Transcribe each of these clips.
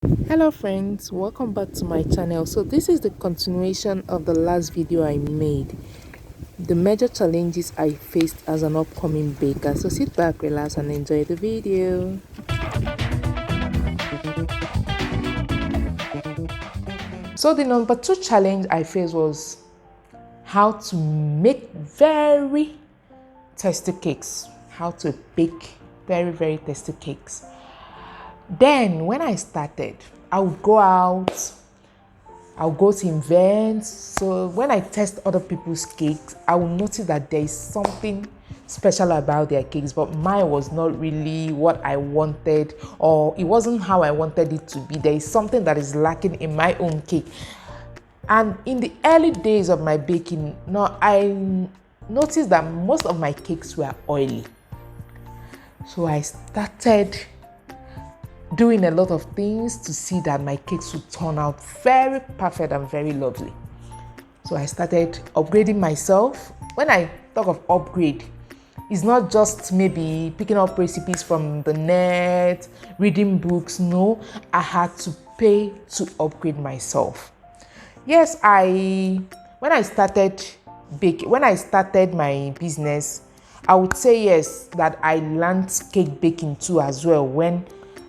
Hello friends, welcome back to my channel. So this is the continuation of the last video I made, the major challenges I faced as an upcoming baker. So sit back, relax and enjoy the video. So the number two challenge I faced was how to make very tasty cakes, how to bake very tasty cakes. Then when I started, I would go out, I'll go to events. So when I test other people's cakes, I will notice that there is something special about their cakes, but mine was not really what I wanted, or it wasn't how I wanted it to be. There is something that is lacking in my own cake. And in the early days of my baking, now I noticed that most of my cakes were oily. So I started doing a lot of things to see that my cakes would turn out very perfect and very lovely. So I started upgrading myself. When I talk of upgrade, it's not just maybe picking up recipes from the net, reading books. No, I had to pay to upgrade myself. Yes, when I started when I started my business, I would say yes that I learned cake baking too as well when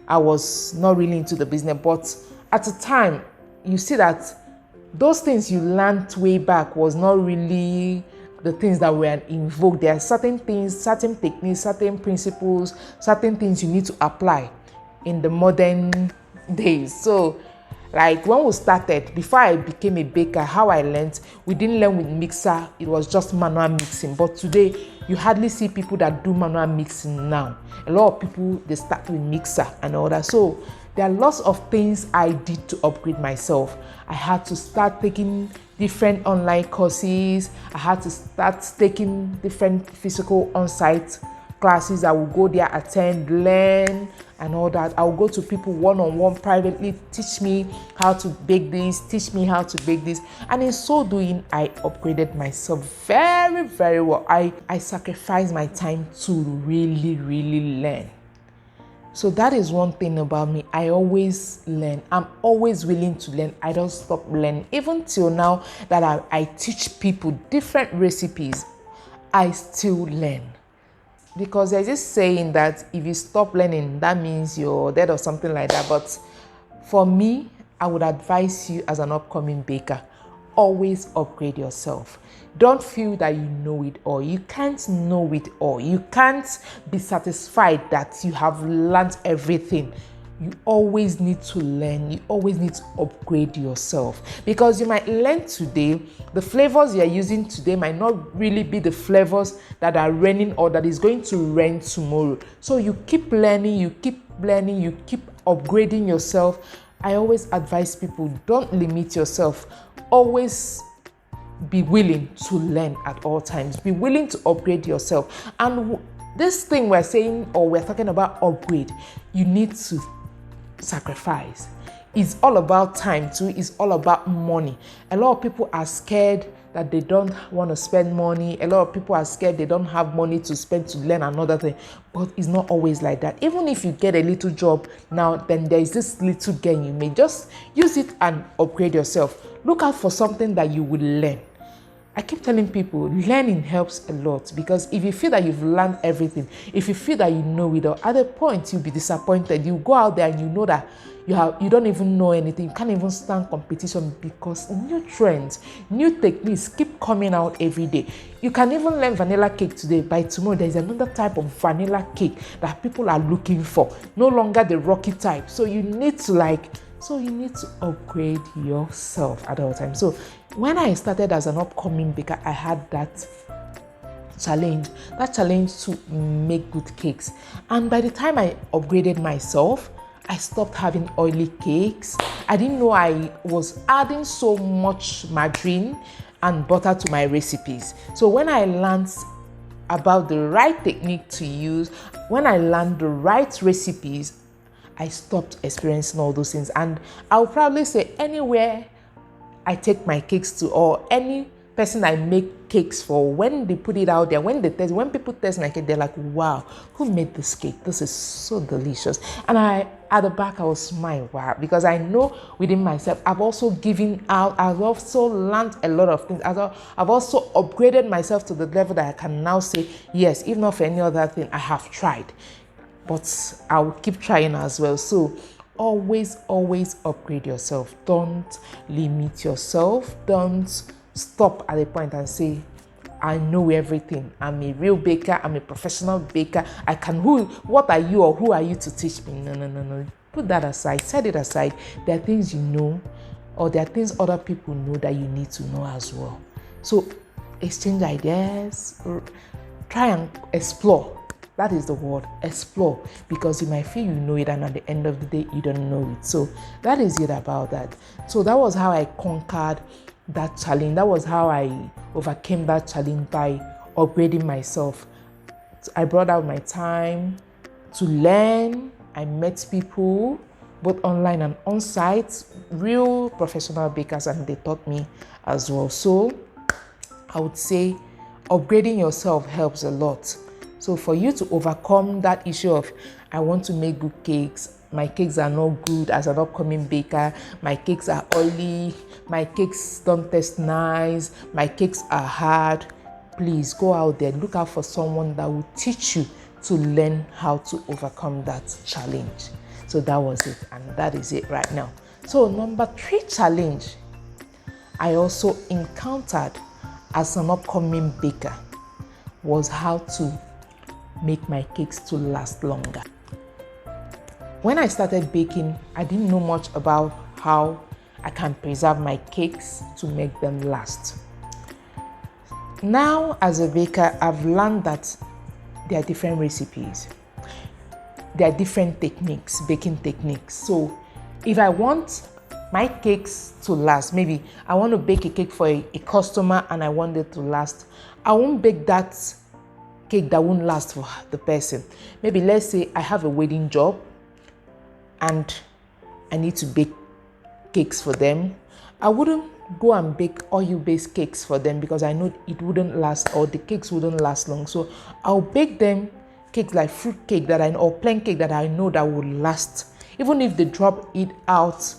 I was not really into the business. But at the time, you see that those things you learned way back was not really the things that were in vogue. There are certain things, certain techniques, certain principles, certain things you need to apply in the modern days. So like when we started, before I became a baker, how I learned, we didn't learn with mixer, it was just manual mixing. But today, you hardly see people that do manual mixing now. A lot of people, they start with mixer and all that. So there are lots of things I did to upgrade myself. I had to start taking different online courses. I had to start taking different physical on-site classes. I will go there, attend, learn, and all that. I will go to people one-on-one privately, teach me how to bake this, teach me how to bake this. And in so doing, I upgraded myself very well. I sacrificed my time to really learn. So that is one thing about me. I always learn. I'm always willing to learn. I don't stop learning. Even till now that I teach people different recipes, I still learn. Because there's this saying that if you stop learning, that means you're dead or something like that. But for me, I would advise you as an upcoming baker, always upgrade yourself. Don't feel that you know it all. You can't know it all. You can't be satisfied that you have learned everything. You always need to learn. You always need to upgrade yourself, because you might learn today, the flavors you're using today might not really be the flavors that are reigning or that is going to reign tomorrow. So you keep learning, you keep upgrading yourself. I always advise people, don't limit yourself. Always be willing to learn at all times. Be willing to upgrade yourself. And this thing we're saying, or we're talking about upgrade, you need to sacrifice. It's all about time too. It's all about money. A lot of people are scared that they don't want to spend money. A lot of people are scared they don't have money to spend to learn another thing. But it's not always like that. Even if you get a little job now, then there is this little gain you may just use it and upgrade yourself. Look out for something that you will learn. I keep telling people, learning helps a lot, because if you feel that you've learned everything, if you feel that you know it all, at a point you'll be disappointed. You go out there and you know that you don't even know anything. You can't even stand competition, because new trends, new techniques keep coming out every day. You can even learn vanilla cake today. By tomorrow, there's another type of vanilla cake that people are looking for. No longer the rocky type. So you need to upgrade yourself at all times. So when I started as an upcoming baker, I had that challenge to make good cakes. And by the time I upgraded myself, I stopped having oily cakes. I didn't know I was adding so much margarine and butter to my recipes. So when I learned about the right technique to use, when I learned the right recipes, I stopped experiencing all those things. And I'll probably say anywhere I take my cakes to, or any person I make cakes for, when they put it out there, when people test my cake, they're like, wow, who made this cake? This is so delicious. And at the back, I was smiling, wow, because I know within myself, I've also given out, I've also learned a lot of things. I've also upgraded myself to the level that I can now say, yes, if not for any other thing, I have tried. But I will keep trying as well. So always upgrade yourself. Don't limit yourself. Don't stop at a point and say, I know everything. I'm a real baker. I'm a professional baker. What are you or who are you to teach me? No. Put that aside. Set it aside. There are things you know, or there are things other people know that you need to know as well. So exchange ideas. Try and explore. That is the word, explore, because you might feel you know it and at the end of the day, you don't know it. So that is it about that. So that was how I conquered that challenge. That was how I overcame that challenge, by upgrading myself. I brought out my time to learn. I met people, both online and on-site, real professional bakers, and they taught me as well. So I would say upgrading yourself helps a lot. So for you to overcome that issue of, I want to make good cakes, my cakes are not good as an upcoming baker, my cakes are oily, my cakes don't taste nice, my cakes are hard, please go out there, look out for someone that will teach you to learn how to overcome that challenge. So that was it, and that is it right now. So number 3 challenge I also encountered as an upcoming baker was how to make my cakes to last longer. When I started baking, I didn't know much about how I can preserve my cakes to make them last. Now, as a baker, I've learned that there are different recipes. There are different techniques, baking techniques. So if I want my cakes to last, maybe I want to bake a cake for a customer and I want it to last, I won't bake that cake that won't last for the person. Maybe let's say I have a wedding job and I need to bake cakes for them. I wouldn't go and bake oil-based cakes for them because I know it wouldn't last, or the cakes wouldn't last long. So I'll bake them cakes like fruit cake or plain cake that I know that will last. Even if they drop it out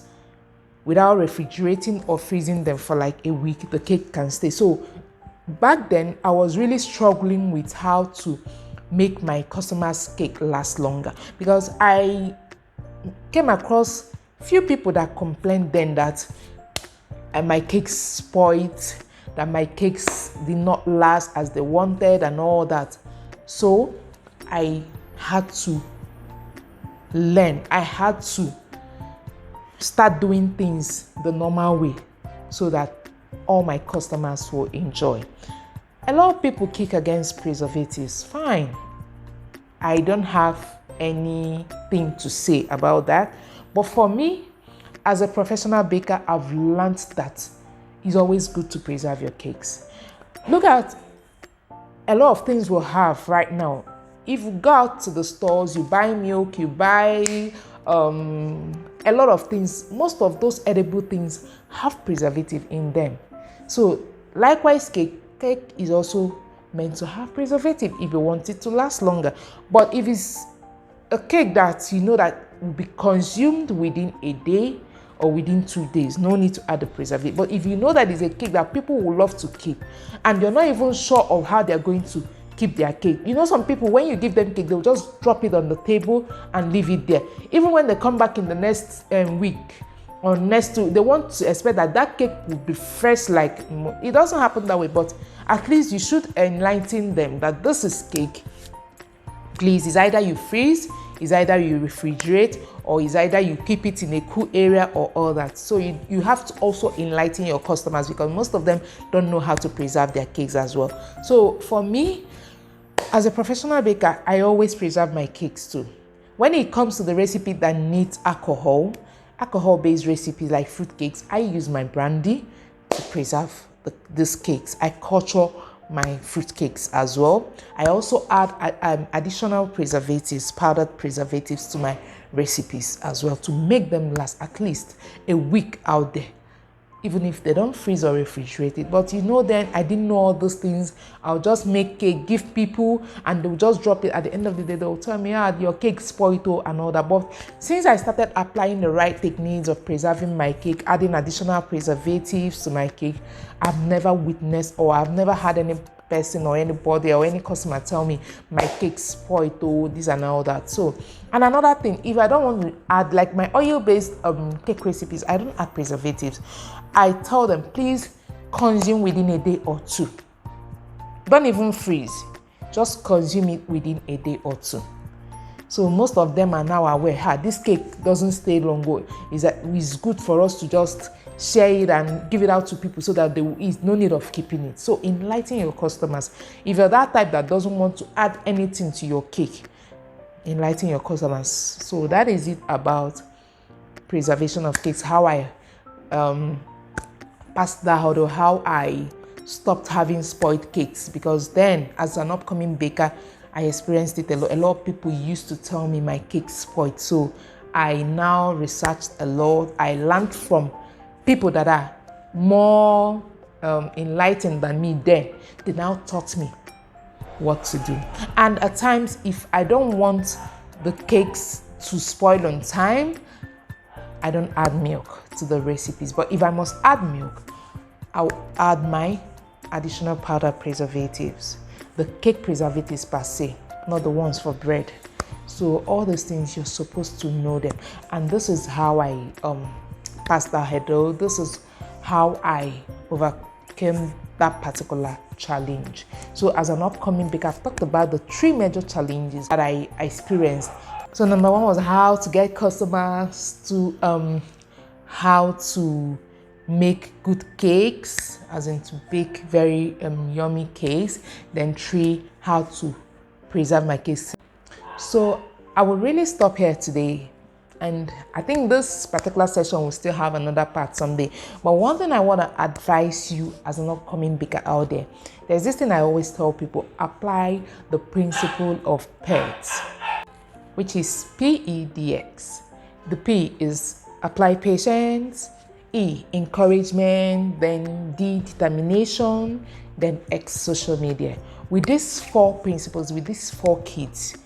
without refrigerating or freezing them for like a week, the cake can stay. So back then, I was really struggling with how to make my customers' cake last longer, because I came across few people that complained then that my cakes spoiled, that my cakes did not last as they wanted and all that. So I had to learn. I had to start doing things the normal way so that all my customers will enjoy. A lot of people kick against preservatives. Fine. I don't have anything to say about that. But for me, as a professional baker, I've learned that it's always good to preserve your cakes. Look at a lot of things we'll have right now. If you go out to the stores, you buy milk, you buy a lot of things. Most of those edible things have preservative in them. So likewise, cake is also meant to have preservative if you want it to last longer. But if it's a cake that you know that will be consumed within a day or within 2 days, no need to add the preservative. But if you know that it's a cake that people will love to keep and you're not even sure of how they're going to keep their cake. You know, some people, when you give them cake, they'll just drop it on the table and leave it there. Even when they come back in the next week or next 2, they want to expect that cake will be fresh. Like, it doesn't happen that way, but at least you should enlighten them that this is cake. Please, it's either you freeze, it's either you refrigerate, or it's either you keep it in a cool area or all that. So you have to also enlighten your customers, because most of them don't know how to preserve their cakes as well. So for me, as a professional baker, I always preserve my cakes too. When it comes to the recipe that needs alcohol-based recipes like fruit cakes, I use my brandy to preserve these cakes. I culture my fruit cakes as well. I also add additional preservatives, powdered preservatives to my recipes as well to make them last at least a week out there. even if they don't freeze or refrigerate it. But then I didn't know all those things. I'll just make cake, give people, and they'll just drop it. At the end of the day, they'll tell me, your cake spoiled and all that. But since I started applying the right techniques of preserving my cake, adding additional preservatives to my cake, I've never witnessed, or I've never had any person or anybody or any customer tell me my cake spoiled, this and all that. So, and another thing, if I don't want to add, like my oil-based cake recipes, I don't add preservatives. I tell them, please consume within a day or two. Don't even freeze, just consume it within a day or two. So most of them are now aware, this cake doesn't stay long. It's good for us to just share it and give it out to people so that there is no need of keeping it. So enlighten your customers. If you're that type that doesn't want to add anything to your cake, enlighten your customers. So that is it about preservation of cakes, how I passed that hurdle, how I stopped having spoiled cakes. Because then, as an upcoming baker, I experienced it a lot. A lot of people used to tell me my cake spoiled. So I now researched a lot. I learned from people that are more enlightened than me then. They now taught me what to do. And at times, if I don't want the cakes to spoil on time, I don't add milk to the recipes. But if I must add milk, I'll add my additional powder preservatives, the cake preservatives per se, not the ones for bread. So all those things, you're supposed to know them. And this is how I passed that hurdle. This is how I overcame that particular challenge. So as an upcoming baker, I've talked about the 3 major challenges that I experienced. So number 1 was how to get customers, to how to make good cakes, as in to bake very yummy cakes. Then 3, how to preserve my cakes. So I will really stop here today. And I think this particular session will still have another part someday. But one thing I want to advise you as an upcoming baker out there, there's this thing I always tell people: apply the principle of PEDX, which is PEDX. The P is apply patience, E, encouragement, then D, determination, then X, social media. With these 4 principles, with these 4 keys,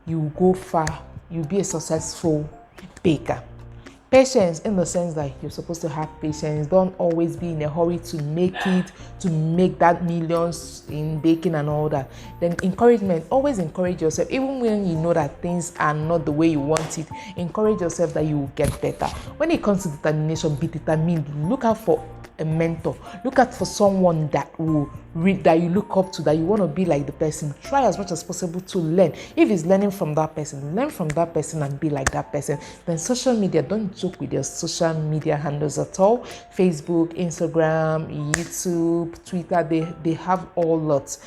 you will go far. You'll be a successful baker. Patience, in the sense that you're supposed to have patience. Don't always be in a hurry to make that millions in baking and all that. Then encouragement, always encourage yourself, even when you know that things are not the way you want it. Encourage yourself that you will get better. When it comes to determination, be determined. Look out for a mentor. Look out for someone that will read, that you look up to, that you want to be like the person. Try as much as possible to learn. If it's learning from that person, learn from that person and be like that person. Then social media, don't joke with your social media handles at all. Facebook, Instagram, YouTube, Twitter, they have all lots.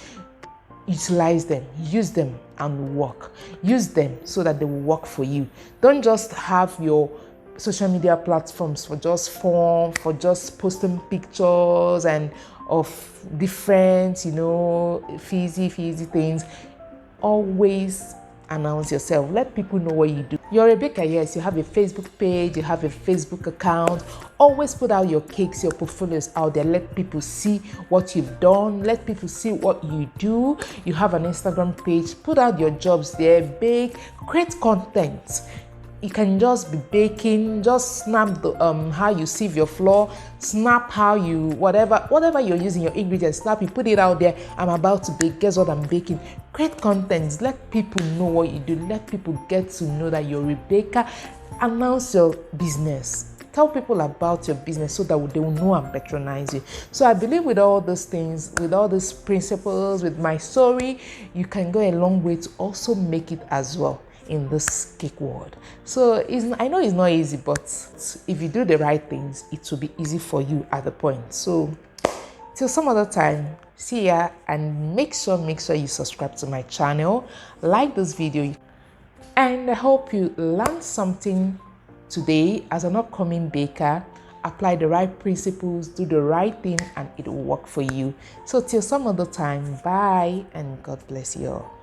Utilize them, use them and work. Use them so that they will work for you. Don't just have your social media platforms for just fun, for just posting pictures and of different, fizzy things. Always announce yourself. Let people know what you do. You're a baker, yes, you have a Facebook page, you have a Facebook account. Always put out your cakes, your portfolios out there. Let people see what you've done. Let people see what you do. You have an Instagram page. Put out your jobs there. Bake, create content. You can just be baking, just snap the how you sieve your flour, snap how you whatever you're using, your ingredients, snap it, put it out there. I'm about to bake, guess what I'm baking? Create content, let people know what you do, let people get to know that you're a baker. Announce your business. Tell people about your business so that they will know and patronize you. So I believe with all those things, with all these principles, with my story, you can go a long way to also make it as well in this cake world. So I know it's not easy, but if you do the right things, it will be easy for you at the point. So till some other time, see ya, and make sure you subscribe to my channel, like this video, and I hope you learned something today. As an upcoming baker, apply the right principles, do the right thing, and it will work for you. So till some other time, bye, and God bless you all.